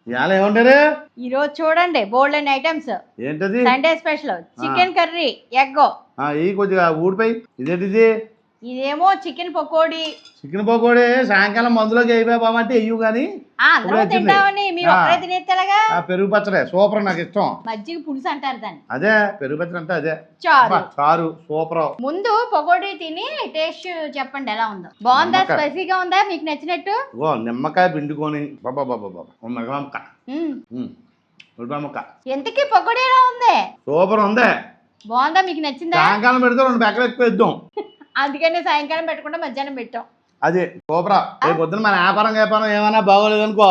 ఇవాళ ఏమంటారు? ఈ రోజు చూడండి బోల్డ్ అండ్ ఐటమ్స్. ఏంటది? Sunday special chicken curry egg. ఈ కొద్దిగా ఊడిపోయి ఇదేంటిది? ఇదేమో చికెన్ పకోడీ. చికెన్ పకోడీ సాయంకాలం మందులోకి అయిపోయా బామంటే వెయ్యు కానీ అందరూ తింటామని మీరు ఒక్కరే తినేస్తారుగా. పెరుగు పచ్చడే సూపర్, నాకు ఇష్టం. మజ్జిగ పులుసు అంటారు దాన్ని. అదే పెరుగు పచ్చడి అంటే అదే. చారు చారు సూపర్. ముందు పకోడీ తిని టేస్ట్ చెప్పండి ఎలా ఉందో. బాగుందా? స్పైసీగా ఉందా? మీకు నచ్చినట్టు? నిమ్మకాయ పిండుకొని బాబా బాబా బాబా మిరపకాయ ఎంతకీ పకోడీ ఎలా ఉంది? సూపర్ ఉంది. బాగుందా? మీకు నచ్చిందా? సాయంకాలం పెడితే 2 ప్యాకెట్లు ఎక్కువ ఇద్దాం. అందుకనే సాయంకాలం పెట్టకుండా మధ్యాహ్నం పెట్టాం. అదే సూపరా. రేపు పొద్దున మన వ్యాపారం ఏమైనా బాగోలేదు అనుకో,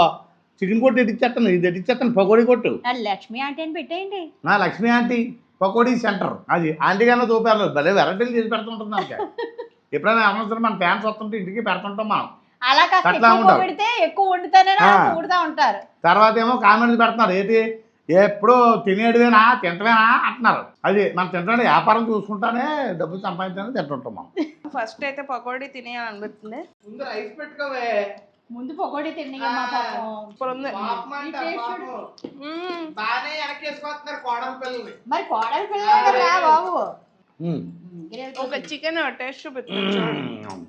చికెన్ కొట్టు ఎట్టిచ్చేస్తాను, ఇది ఎట్టిచ్చేస్తాను, పకోడీ కొట్టు. లక్ష్మి ఆంటీ అని పెట్టేయండి. నా లక్ష్మి ఆంటీ పకోడీ సెంటర్. అది ఆంటీ కన్నా చూపారు, భలే వెరైటీలు చేసి పెడుతుంటుంది నాకు. ఎప్పుడైనా అవసరం మన ఫ్యాన్స్ వస్తుంటే ఇంటికి పెడుతుంటాం మనం. అలా కాస్త పెడితే ఎక్కువ వండుతానే వండుతా ఉంటారు. తర్వాత ఏమో కామెంట్స్ పెడుతున్నారు, ఏంటి ఎప్పుడు తినేటివేనా తింటవేనా అంటున్నారు. అది మనం తింటే వ్యాపారం చూసుకుంటానే డబ్బులు సంపాదించాలని తింటుంటాం మనం. ఫస్ట్ అయితే పకోడీ తినేయాలనిపిస్తుంది. ముందు రైస్ పెట్టుకోవే. ముందు పకోడీ తినేయమ్మా పాపం. మరి కోడలి పిల్లలు రా బాబు. ఒక చికెన్ టేస్ట్ చూపిస్తాను.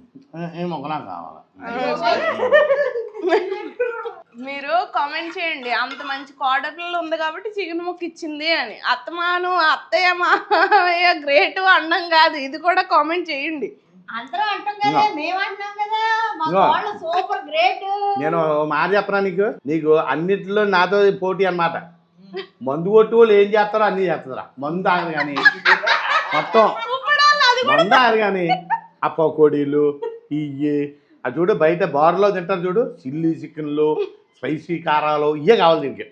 మీరు కామెంట్ చేయండి, అంత మంచి కోడపిల్లలు ఉంది కాబట్టి చికెన్ ముక్క ఇచ్చింది అని. అత్తమాను అత్తయ్య మావయ్య గ్రేట్ అన్నం కాదు, ఇది కూడా కామెంట్ చేయండి. అందరూ అంటాం కదా, మేము అంటున్నాం కదా, మా కోడలు సూపర్ గ్రేట్. నేను మాట చెప్పనా నీకు అన్నిటిలో నాతో పోటీ అన్నమాట. మందు కొట్టు వాళ్ళు ఏం చేస్తారో అన్ని చేస్తారా. మందు ఆగదు కానీ మొత్తం మందు ఆగదు కానీ ఆ పకోడీలు ఇయ్యి అది చూడు, బయట బార్లో తింటారు చూడు, చిల్లీ చికెన్లు స్పైసీ కారాలు ఇవే కావాలి దీనికి.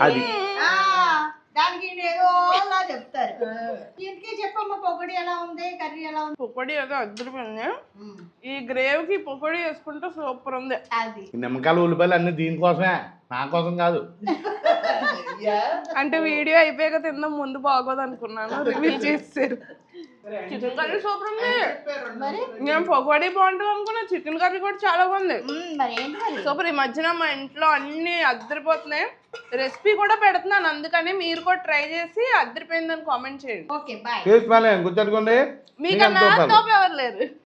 అది పకోడీ ఏదో అద్దరిపోయింది. ఈ గ్రేవ్ కి పకోడీ వేసుకుంటే సూపర్ ఉంది. నిమ్మకాయలు ఉల్లిపాయలు అన్ని దీనికోసమే, నా కోసం కాదు. అంటే వీడియో అయిపోయాక తిందాం, ముందు బాగోదు అనుకున్నాను, రివీల్ చేస్తారు. చికెన్ కర్రీ సూపర్ ఉంది. నేను పకోడీ బాగుంటుంది అనుకున్నా, చికెన్ కర్రీ కూడా చాలా బాగుంది. సూపర్. ఈ మధ్యన మా ఇంట్లో అన్ని అద్దరిపోతున్నాయి. రెసిపీ కూడా పెడుతున్నాను, అందుకని మీరు కూడా ట్రై చేసి అద్దరిపోయిందని కామెంట్ చేయండి. గుర్తుపెట్టుకోండి, మీకన్నా తోపు ఎవరు లేరు.